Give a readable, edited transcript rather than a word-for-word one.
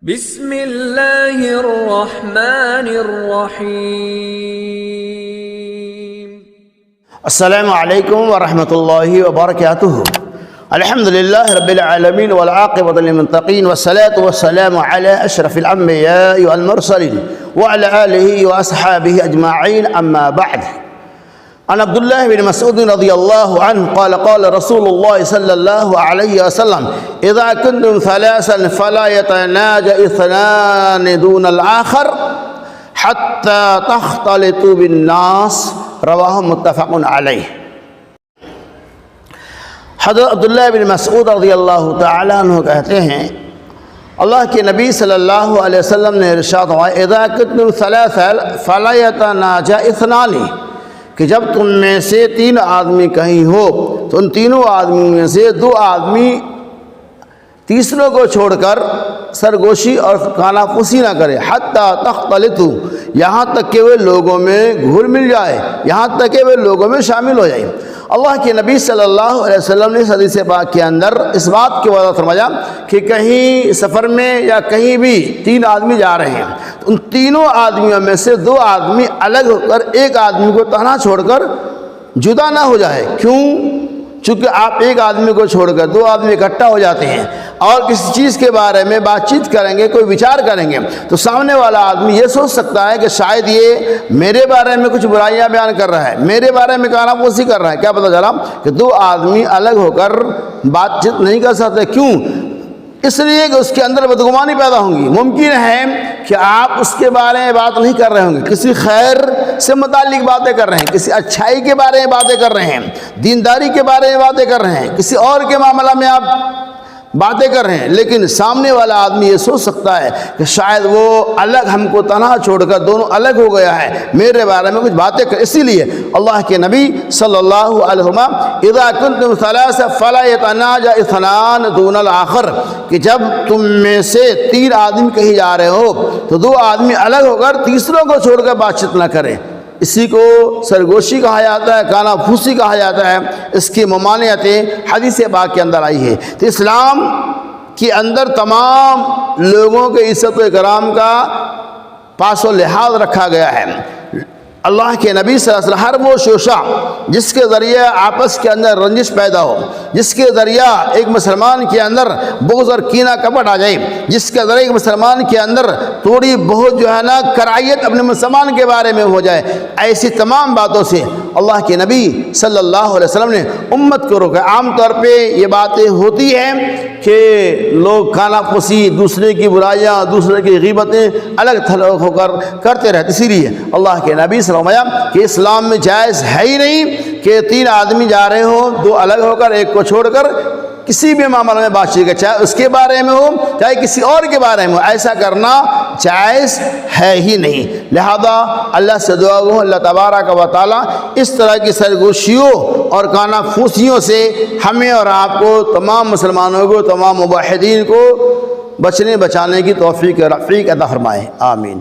بسم اللہ الرحمن الرحیم۔ السلام علیکم ورحمۃ اللہ وبرکاتہ۔ الحمدللہ رب العالمین والعاقبۃ للمتقین والصلاة والسلام علی اشرف الانبیاء والمرسلین وعلی آلہ واصحابہ اجمعین، اما بعد۔ عن عبد الله بن مسعود رضی اللہ عنہ قال قال رسول اللہ صلی اللہ علیہ وسلم اذا کنتم ثلاثا فلا يتناجى اثنان دون الآخر حتى تختلطوا بالناس، رواہ متفق علیہ۔ حضرت عبداللہ بن مسعود رضی اللہ تعالیٰ عنہ کہتے ہیں اللہ کے نبی صلی اللہ علیہ وسلم نے ارشاد فرمایا اذا کنتم ثلاثا فلا يتناجى اثنان، کہ جب تم میں سے تین آدمی کہیں ہو تو ان تینوں آدمیوں میں سے دو آدمی تیسروں کو چھوڑ کر سرگوشی اور کانا پھوسی نہ کرے، حتی تختلطوا، یہاں تک کہ وہ لوگوں میں گھل مل جائے، یہاں تک کہ وہ لوگوں میں شامل ہو جائے۔ اللہ کے نبی صلی اللہ علیہ وسلم نے حدیث پاک کے اندر اس بات کی وضاحت فرمایا کہ کہیں سفر میں یا کہیں بھی تین آدمی جا رہے ہیں تو ان تینوں آدمیوں میں سے دو آدمی الگ ہو کر ایک آدمی کو تنہا چھوڑ کر جدا نہ ہو جائے۔ کیوں؟ چونکہ آپ ایک آدمی کو چھوڑ کر دو آدمی اکٹھا ہو جاتے ہیں اور کسی چیز کے بارے میں بات چیت کریں گے، کوئی وچار کریں گے تو سامنے والا آدمی یہ سوچ سکتا ہے کہ شاید یہ میرے بارے میں کچھ برائیاں بیان کر رہا ہے، میرے بارے میں کانا پھوسی کر رہا ہے۔ کیا پتہ چلا کہ دو آدمی الگ ہو کر بات چیت نہیں کر سکتے۔ کیوں؟ اس لیے کہ اس کے اندر بدگمانی پیدا ہوں گی۔ ممکن ہے کہ آپ اس کے بارے میں بات نہیں کر رہے ہوں گے، کسی خیر سے متعلق باتیں کر رہے ہیں، کسی اچھائی کے بارے میں باتیں کر رہے ہیں، دینداری کے بارے میں باتیں کر رہے ہیں، کسی اور کے معاملہ میں آپ باتیں کر رہے ہیں، لیکن سامنے والا آدمی یہ سوچ سکتا ہے کہ شاید وہ الگ ہم کو تنہا چھوڑ کر دونوں الگ ہو گیا ہے، میرے بارے میں کچھ باتیں کر۔ اسی لیے اللہ کے نبی صلی اللہ علیہ وسلم اذا کنتم ثلاثا فلا يتناجى اثنان دون الآخر، کہ جب تم میں سے تین آدمی کہیں جا رہے ہو تو دو آدمی الگ ہو کر تیسروں کو چھوڑ کر بات چیت نہ کریں۔ اسی کو سرگوشی کہا جاتا ہے، کانا پھوسی کہا جاتا ہے۔ اس کی ممانعتیں حدیث پاک کے اندر آئی ہے۔ تو اسلام کے اندر تمام لوگوں کے عزت و اکرام کا پاس و لحاظ رکھا گیا ہے۔ اللہ کے نبی صلی اللہ علیہ وسلم ہر وہ شوشہ جس کے ذریعے آپس کے اندر رنجش پیدا ہو، جس کے ذریعہ ایک مسلمان کے اندر بغض اور کینہ کپٹ آ جائے، جس کے ذریعے ایک مسلمان کے اندر تھوڑی بہت جو ہے نا کراہیت اپنے مسلمان کے بارے میں ہو جائے، ایسی تمام باتوں سے اللہ کے نبی صلی اللہ علیہ وسلم نے امت کو روکا۔ عام طور پہ یہ باتیں ہوتی ہیں کہ لوگ کانا پھوسی، دوسرے کی برائیاں، دوسرے کی غیبتیں الگ تھلگ ہو کر کرتے رہتے۔ اسی لیے اللہ کے نبی صلی اللہ علیہ وسلم کہ اسلام میں جائز ہے ہی نہیں کہ تین آدمی جا رہے ہوں، دو الگ ہو کر ایک کو چھوڑ کر کسی بھی معاملے میں بات چیت کرے، چاہے اس کے بارے میں ہو چاہے کسی اور کے بارے میں ہو، ایسا کرنا جائز ہے ہی نہیں۔ لہذا اللہ سے دعا ہو اللہ تبارک و تعالی اس طرح کی سرگوشیوں اور کانا پھوسیوں سے ہمیں اور آپ کو، تمام مسلمانوں کو، تمام موحدین کو بچانے کی توفیق عطا فرمائے، آمین۔